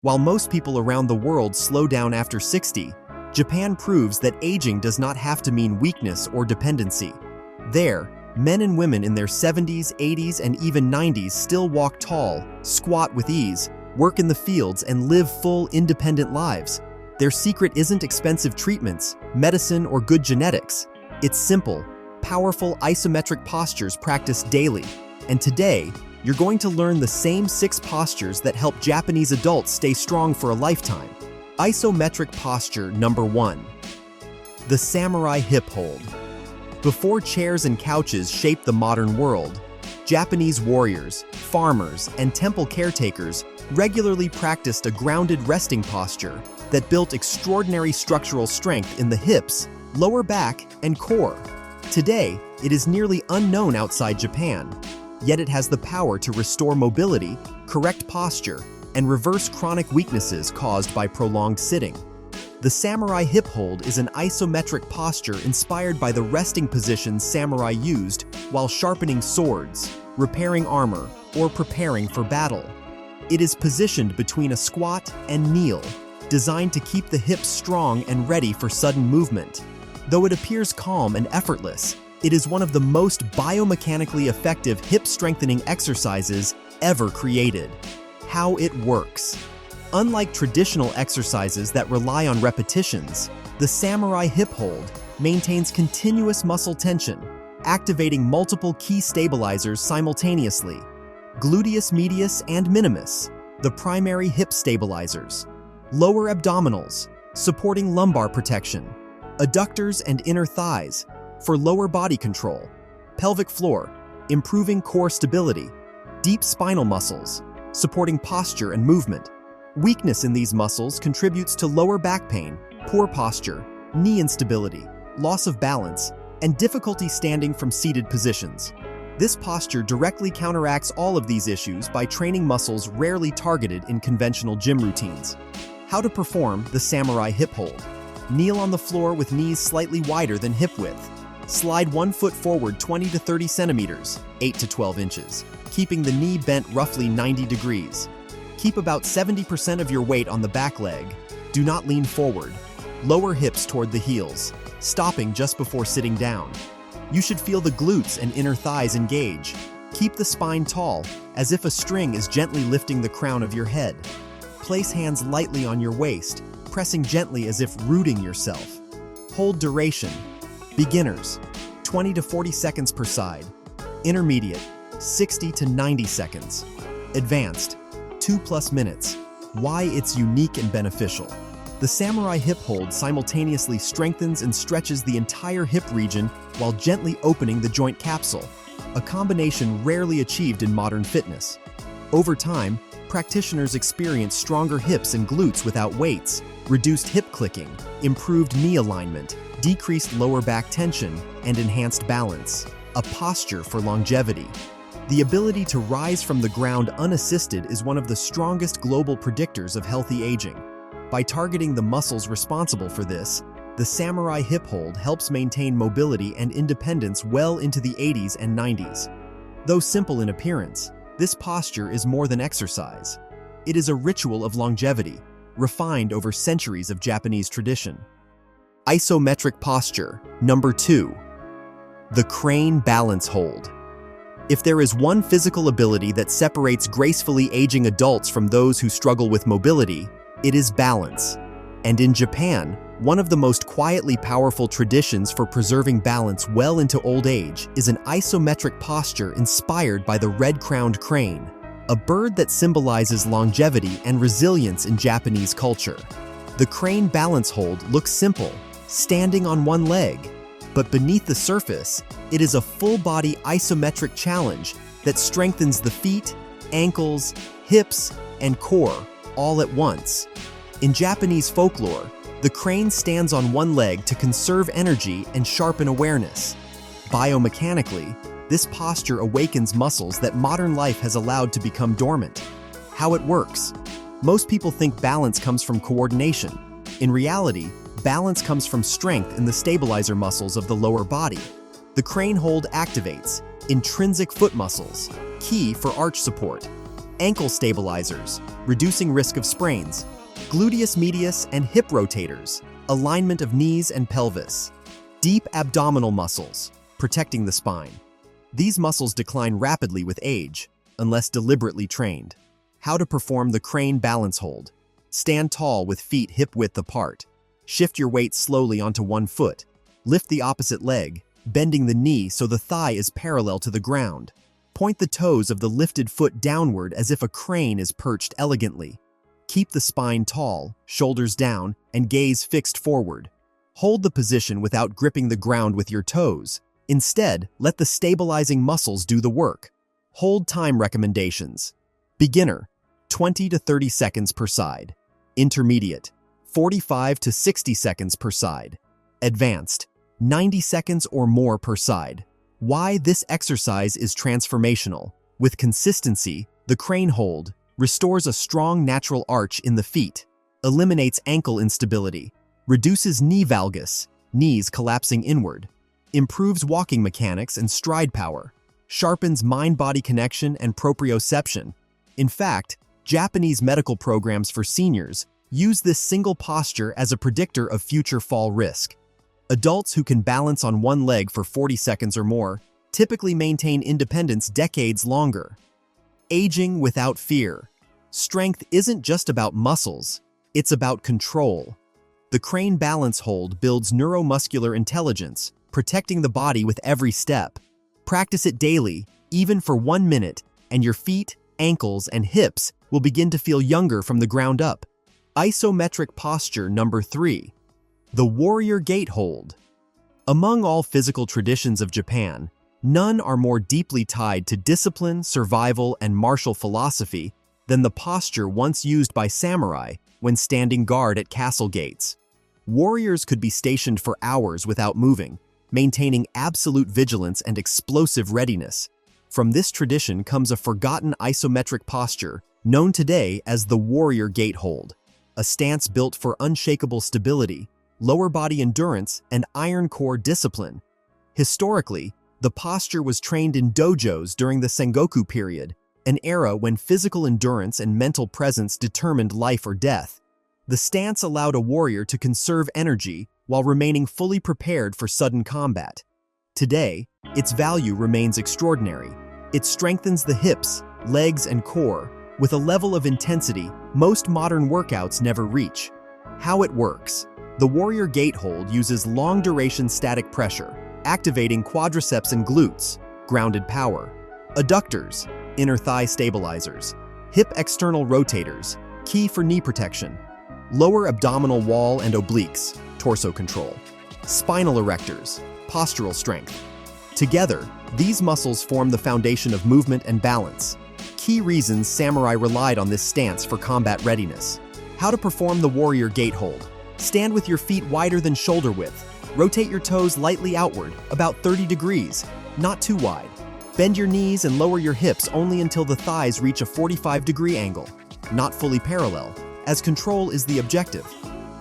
While most people around the world slow down after 60, Japan proves that aging does not have to mean weakness or dependency. There, men and women in their 70s, 80s, and even 90s still walk tall, squat with ease, work in the fields, and live full, independent lives. Their secret isn't expensive treatments, medicine, or good genetics. It's simple, powerful isometric postures practiced daily. And today, you're going to learn the same 6 postures that help Japanese adults stay strong for a lifetime. Isometric posture number 1. The samurai hip hold. Before chairs and couches shaped the modern world, Japanese warriors, farmers, and temple caretakers regularly practiced a grounded resting posture that built extraordinary structural strength in the hips, lower back, and core. Today, it is nearly unknown outside Japan, yet it has the power to restore mobility, correct posture, and reverse chronic weaknesses caused by prolonged sitting. The samurai hip hold is an isometric posture inspired by the resting positions samurai used while sharpening swords, repairing armor, or preparing for battle. It is positioned between a squat and kneel, designed to keep the hips strong and ready for sudden movement. Though it appears calm and effortless, it is one of the most biomechanically effective hip-strengthening exercises ever created. How it works. Unlike traditional exercises that rely on repetitions, the samurai hip hold maintains continuous muscle tension, activating multiple key stabilizers simultaneously. Gluteus medius and minimus, the primary hip stabilizers. Lower abdominals, supporting lumbar protection. Adductors and inner thighs, for lower body control. Pelvic floor, improving core stability. Deep spinal muscles, supporting posture and movement. Weakness in these muscles contributes to lower back pain, poor posture, knee instability, loss of balance, and difficulty standing from seated positions. This posture directly counteracts all of these issues by training muscles rarely targeted in conventional gym routines. How to perform the samurai hip hold. Kneel on the floor with knees slightly wider than hip width. Slide one foot forward 20 to 30 centimeters, 8 to 12 inches, keeping the knee bent roughly 90 degrees. Keep about 70% of your weight on the back leg. Do not lean forward. Lower hips toward the heels, stopping just before sitting down. You should feel the glutes and inner thighs engage. Keep the spine tall, as if a string is gently lifting the crown of your head. Place hands lightly on your waist, pressing gently as if rooting yourself. Hold duration. Beginners, 20 to 40 seconds per side. Intermediate, 60 to 90 seconds. Advanced, 2+ minutes. Why it's unique and beneficial. The samurai hip hold simultaneously strengthens and stretches the entire hip region while gently opening the joint capsule, a combination rarely achieved in modern fitness. Over time, practitioners experience stronger hips and glutes without weights, reduced hip clicking, improved knee alignment, decreased lower back tension, and enhanced balance, a posture for longevity. The ability to rise from the ground unassisted is one of the strongest global predictors of healthy aging. By targeting the muscles responsible for this, the samurai hip hold helps maintain mobility and independence well into the 80s and 90s. Though simple in appearance, this posture is more than exercise. It is a ritual of longevity, refined over centuries of Japanese tradition. Isometric posture, number 2. The crane balance hold. If there is one physical ability that separates gracefully aging adults from those who struggle with mobility, it is balance. And in Japan, one of the most quietly powerful traditions for preserving balance well into old age is an isometric posture inspired by the red-crowned crane, a bird that symbolizes longevity and resilience in Japanese culture. The crane balance hold looks simple, standing on one leg, but beneath the surface, it is a full-body isometric challenge that strengthens the feet, ankles, hips, and core all at once. In Japanese folklore, the crane stands on one leg to conserve energy and sharpen awareness. Biomechanically, this posture awakens muscles that modern life has allowed to become dormant. How it works. Most people think balance comes from coordination. In reality, balance comes from strength in the stabilizer muscles of the lower body. The crane hold activates intrinsic foot muscles, key for arch support. Ankle stabilizers, reducing risk of sprains. Gluteus medius and hip rotators, alignment of knees and pelvis. Deep abdominal muscles, protecting the spine. These muscles decline rapidly with age, unless deliberately trained. How to perform the crane balance hold. Stand tall with feet hip-width apart. Shift your weight slowly onto one foot. Lift the opposite leg, bending the knee so the thigh is parallel to the ground. Point the toes of the lifted foot downward as if a crane is perched elegantly. Keep the spine tall, shoulders down, and gaze fixed forward. Hold the position without gripping the ground with your toes. Instead, let the stabilizing muscles do the work. Hold time recommendations. Beginner, 20 to 30 seconds per side. Intermediate, 45 to 60 seconds per side. Advanced, 90 seconds or more per side. Why this exercise is transformational. With consistency, the crane hold restores a strong natural arch in the feet, eliminates ankle instability, reduces knee valgus, knees collapsing inward, improves walking mechanics and stride power, sharpens mind-body connection and proprioception. In fact, Japanese medical programs for seniors use this single posture as a predictor of future fall risk. Adults who can balance on one leg for 40 seconds or more typically maintain independence decades longer. Aging without fear. Strength isn't just about muscles, it's about control. The crane balance hold builds neuromuscular intelligence, protecting the body with every step. Practice it daily, even for 1 minute, and your feet, ankles, and hips will begin to feel younger from the ground up. Isometric posture number 3. The warrior gate hold. Among all physical traditions of Japan, none are more deeply tied to discipline, survival, and martial philosophy than the posture once used by samurai when standing guard at castle gates. Warriors could be stationed for hours without moving, maintaining absolute vigilance and explosive readiness. From this tradition comes a forgotten isometric posture known today as the warrior gate hold, a stance built for unshakable stability, lower body endurance, and iron core discipline. Historically, the posture was trained in dojos during the Sengoku period, an era when physical endurance and mental presence determined life or death. The stance allowed a warrior to conserve energy while remaining fully prepared for sudden combat. Today, its value remains extraordinary. It strengthens the hips, legs, and core with a level of intensity most modern workouts never reach. How it works. The warrior gate hold uses long-duration static pressure, activating quadriceps and glutes, grounded power. Adductors, inner thigh stabilizers. Hip external rotators, key for knee protection. Lower abdominal wall and obliques, torso control. Spinal erectors, postural strength. Together, these muscles form the foundation of movement and balance. Key reasons samurai relied on this stance for combat readiness. How to perform the warrior gate hold. Stand with your feet wider than shoulder width. Rotate your toes lightly outward, about 30 degrees, not too wide. Bend your knees and lower your hips only until the thighs reach a 45-degree angle, not fully parallel, as control is the objective.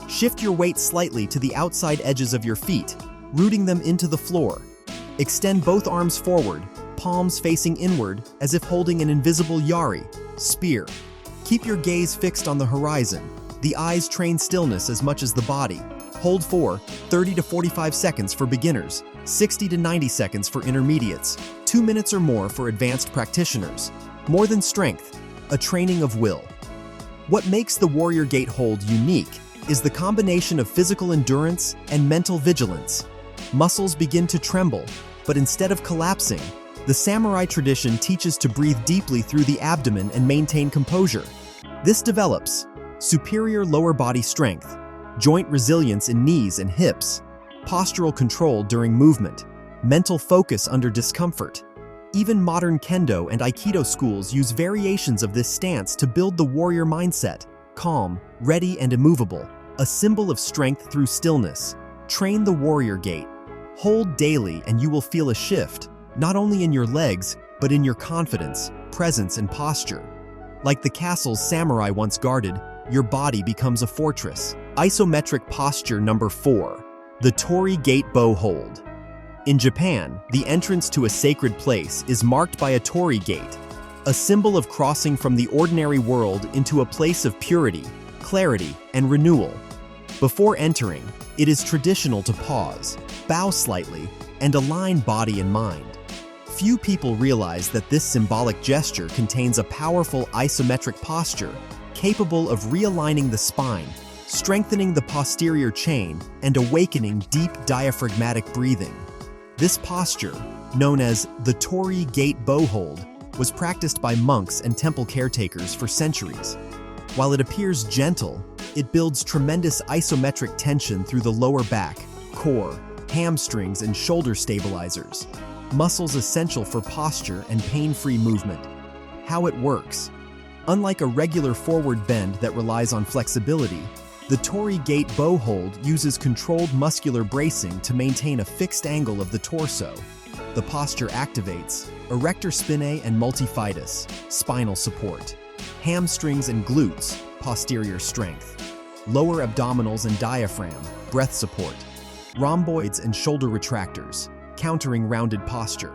Shift your weight slightly to the outside edges of your feet, rooting them into the floor. Extend both arms forward, palms facing inward as if holding an invisible yari, spear. Keep your gaze fixed on the horizon. The eyes train stillness as much as the body. Hold for 30 to 45 seconds for beginners, 60 to 90 seconds for intermediates, 2 minutes or more for advanced practitioners. More than strength, a training of will. What makes the warrior gate hold unique is the combination of physical endurance and mental vigilance. Muscles begin to tremble, but instead of collapsing, the samurai tradition teaches to breathe deeply through the abdomen and maintain composure. This develops superior lower body strength, joint resilience in knees and hips, postural control during movement, mental focus under discomfort. Even modern kendo and aikido schools use variations of this stance to build the warrior mindset, calm, ready, and immovable, a symbol of strength through stillness. Train the warrior gate. Hold daily and you will feel a shift, not only in your legs, but in your confidence, presence, and posture. Like the castles samurai once guarded, your body becomes a fortress. Isometric posture number 4. The Torii Gate Bow Hold. In Japan, the entrance to a sacred place is marked by a torii gate, a symbol of crossing from the ordinary world into a place of purity, clarity, and renewal. Before entering, it is traditional to pause, bow slightly, and align body and mind. Few people realize that this symbolic gesture contains a powerful isometric posture capable of realigning the spine, strengthening the posterior chain, and awakening deep diaphragmatic breathing. This posture, known as the Torii Gate Bow Hold, was practiced by monks and temple caretakers for centuries. While it appears gentle, it builds tremendous isometric tension through the lower back, core, hamstrings, and shoulder stabilizers, muscles essential for posture and pain-free movement. How it works. Unlike a regular forward bend that relies on flexibility, the Torii Gate Bow Hold uses controlled muscular bracing to maintain a fixed angle of the torso. The posture activates erector spinae and multifidus, spinal support, hamstrings and glutes, posterior strength, lower abdominals and diaphragm, breath support, rhomboids and shoulder retractors, countering rounded posture.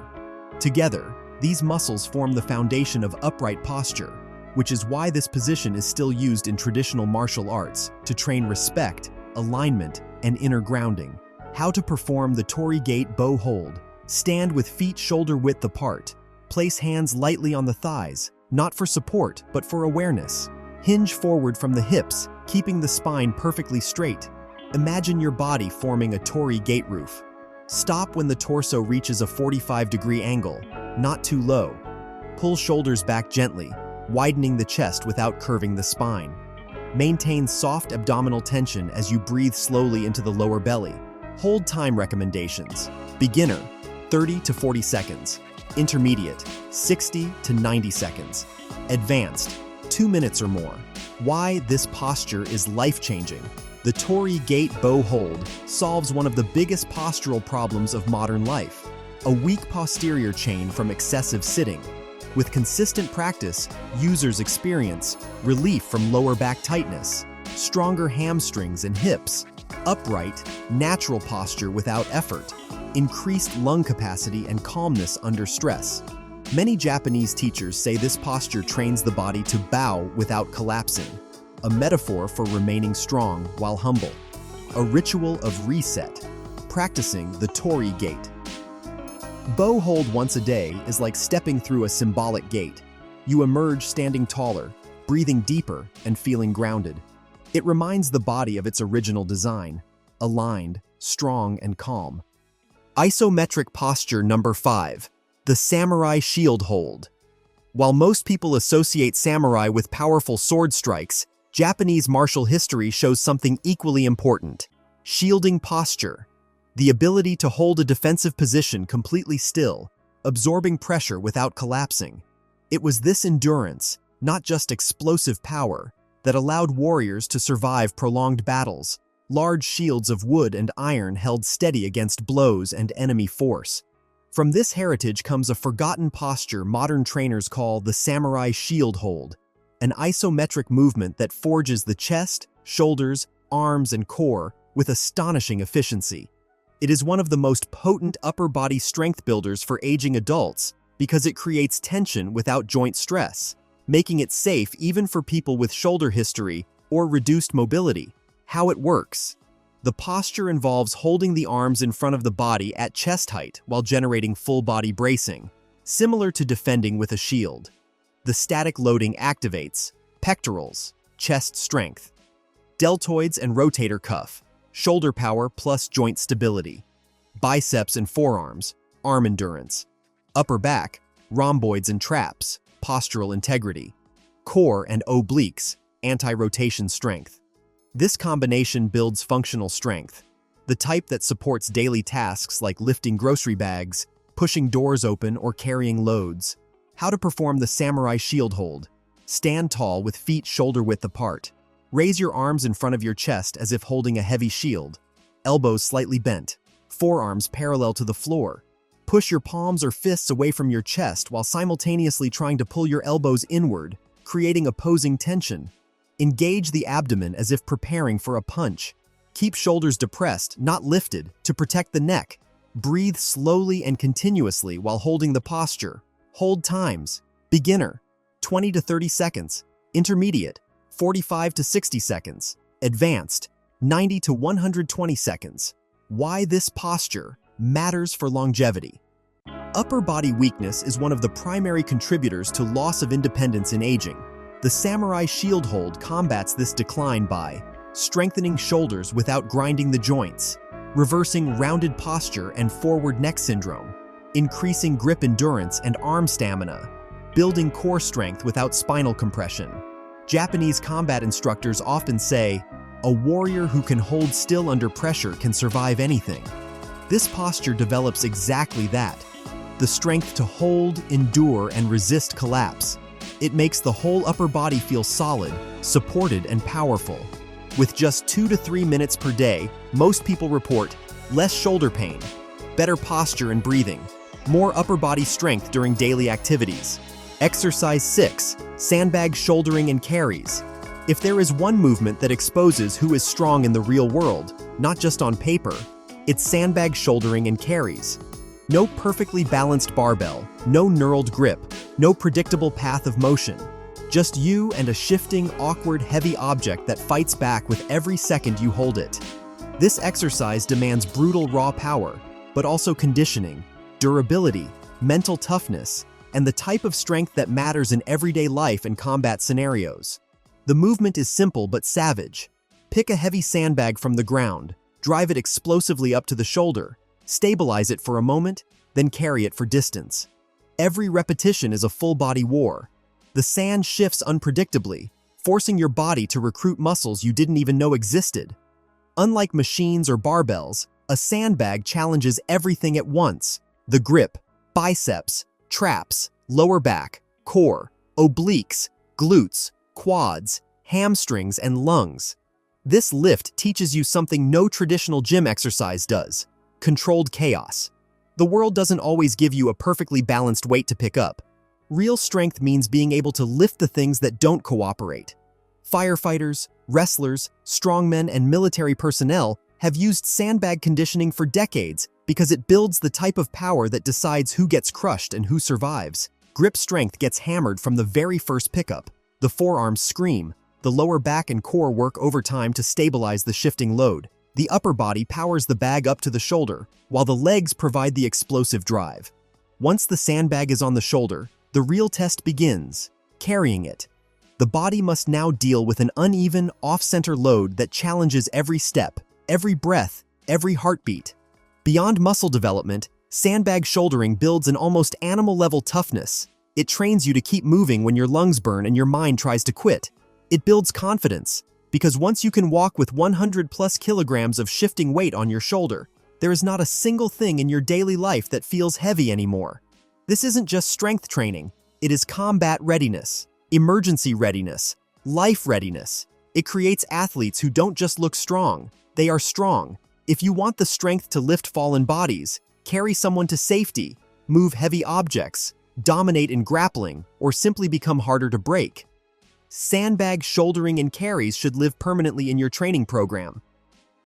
Together, these muscles form the foundation of upright posture, which is why this position is still used in traditional martial arts to train respect, alignment, and inner grounding. How to perform the Torii Gate Bow Hold. Stand with feet shoulder width apart. Place hands lightly on the thighs, not for support, but for awareness. Hinge forward from the hips, keeping the spine perfectly straight. Imagine your body forming a Torii Gate roof. Stop when the torso reaches a 45-degree angle, not too low. Pull shoulders back gently, widening the chest without curving the spine. Maintain soft abdominal tension as you breathe slowly into the lower belly. Hold time recommendations. Beginner, 30 to 40 seconds. Intermediate, 60 to 90 seconds. Advanced, 2 minutes or more. Why this posture is life-changing. The Torii Gate Bow Hold solves one of the biggest postural problems of modern life, a weak posterior chain from excessive sitting. With consistent practice, users experience relief from lower back tightness, stronger hamstrings and hips, upright, natural posture without effort, increased lung capacity and calmness under stress. Many Japanese teachers say this posture trains the body to bow without collapsing, a metaphor for remaining strong while humble. A ritual of reset, practicing the Torii Gate. Bow hold once a day is like stepping through a symbolic gate. You emerge standing taller, breathing deeper, and feeling grounded. It reminds the body of its original design, aligned, strong, and calm. Isometric posture number 5, the Samurai Shield Hold. While most people associate samurai with powerful sword strikes, Japanese martial history shows something equally important: shielding posture. The ability to hold a defensive position completely still, absorbing pressure without collapsing. It was this endurance, not just explosive power, that allowed warriors to survive prolonged battles, large shields of wood and iron held steady against blows and enemy force. From this heritage comes a forgotten posture modern trainers call the Samurai Shield Hold, an isometric movement that forges the chest, shoulders, arms, and core with astonishing efficiency. It is one of the most potent upper body strength builders for aging adults because it creates tension without joint stress, making it safe even for people with shoulder history or reduced mobility. How it works. The posture involves holding the arms in front of the body at chest height while generating full body bracing, similar to defending with a shield. The static loading activates pectorals, chest strength, deltoids and rotator cuff, shoulder power plus joint stability, biceps and forearms, arm endurance, upper back, rhomboids and traps, postural integrity, core and obliques, anti-rotation strength. This combination builds functional strength, the type that supports daily tasks like lifting grocery bags, pushing doors open, or carrying loads. How to perform the Samurai Shield Hold. Stand tall with feet shoulder width apart. Raise your arms in front of your chest as if holding a heavy shield, elbows slightly bent, forearms parallel to the floor. Push your palms or fists away from your chest while simultaneously trying to pull your elbows inward, creating opposing tension. Engage the abdomen as if preparing for a punch. Keep shoulders depressed, not lifted, to protect the neck. Breathe slowly and continuously while holding the posture. Hold times. Beginner, 20 to 30 seconds. Intermediate, 45 to 60 seconds. Advanced, 90 to 120 seconds. Why this posture matters for longevity. Upper body weakness is one of the primary contributors to loss of independence in aging. The samurai shield hold combats this decline by strengthening shoulders without grinding the joints, reversing rounded posture and forward neck syndrome, increasing grip endurance and arm stamina, building core strength without spinal compression. Japanese combat instructors often say, "A warrior who can hold still under pressure can survive anything." This posture develops exactly that, the strength to hold, endure, and resist collapse. It makes the whole upper body feel solid, supported, and powerful. With just 2 to 3 minutes per day, most people report less shoulder pain, better posture and breathing, more upper body strength during daily activities. Exercise 6, sandbag shouldering and carries. If there is one movement that exposes who is strong in the real world, not just on paper, it's sandbag shouldering and carries. No perfectly balanced barbell, no knurled grip, no predictable path of motion. Just you and a shifting, awkward, heavy object that fights back with every second you hold it. This exercise demands brutal raw power, but also conditioning, durability, mental toughness, and the type of strength that matters in everyday life and combat scenarios. The movement is simple but savage. Pick a heavy sandbag from the ground, drive it explosively up to the shoulder, stabilize it for a moment, then carry it for distance. Every repetition is a full-body war. The sand shifts unpredictably, forcing your body to recruit muscles you didn't even know existed. Unlike machines or barbells, a sandbag challenges everything at once: the grip, biceps, traps, lower back, core, obliques, glutes, quads, hamstrings, and lungs. This lift teaches you something no traditional gym exercise does: controlled chaos. The world doesn't always give you a perfectly balanced weight to pick up. Real strength means being able to lift the things that don't cooperate. Firefighters, wrestlers, strongmen, and military personnel have used sandbag conditioning for decades because it builds the type of power that decides who gets crushed and who survives. Grip strength gets hammered from the very first pickup. The forearms scream. The lower back and core work overtime to stabilize the shifting load. The upper body powers the bag up to the shoulder, while the legs provide the explosive drive. Once the sandbag is on the shoulder, the real test begins: carrying it. The body must now deal with an uneven, off-center load that challenges every step, every breath, every heartbeat. Beyond muscle development, sandbag shouldering builds an almost animal-level toughness. It trains you to keep moving when your lungs burn and your mind tries to quit. It builds confidence, because once you can walk with 100+ kilograms of shifting weight on your shoulder, there is not a single thing in your daily life that feels heavy anymore. This isn't just strength training, it is combat readiness, emergency readiness, life readiness. It creates athletes who don't just look strong, they are strong. If you want the strength to lift fallen bodies, carry someone to safety, move heavy objects, dominate in grappling, or simply become harder to break, sandbag shouldering and carries should live permanently in your training program.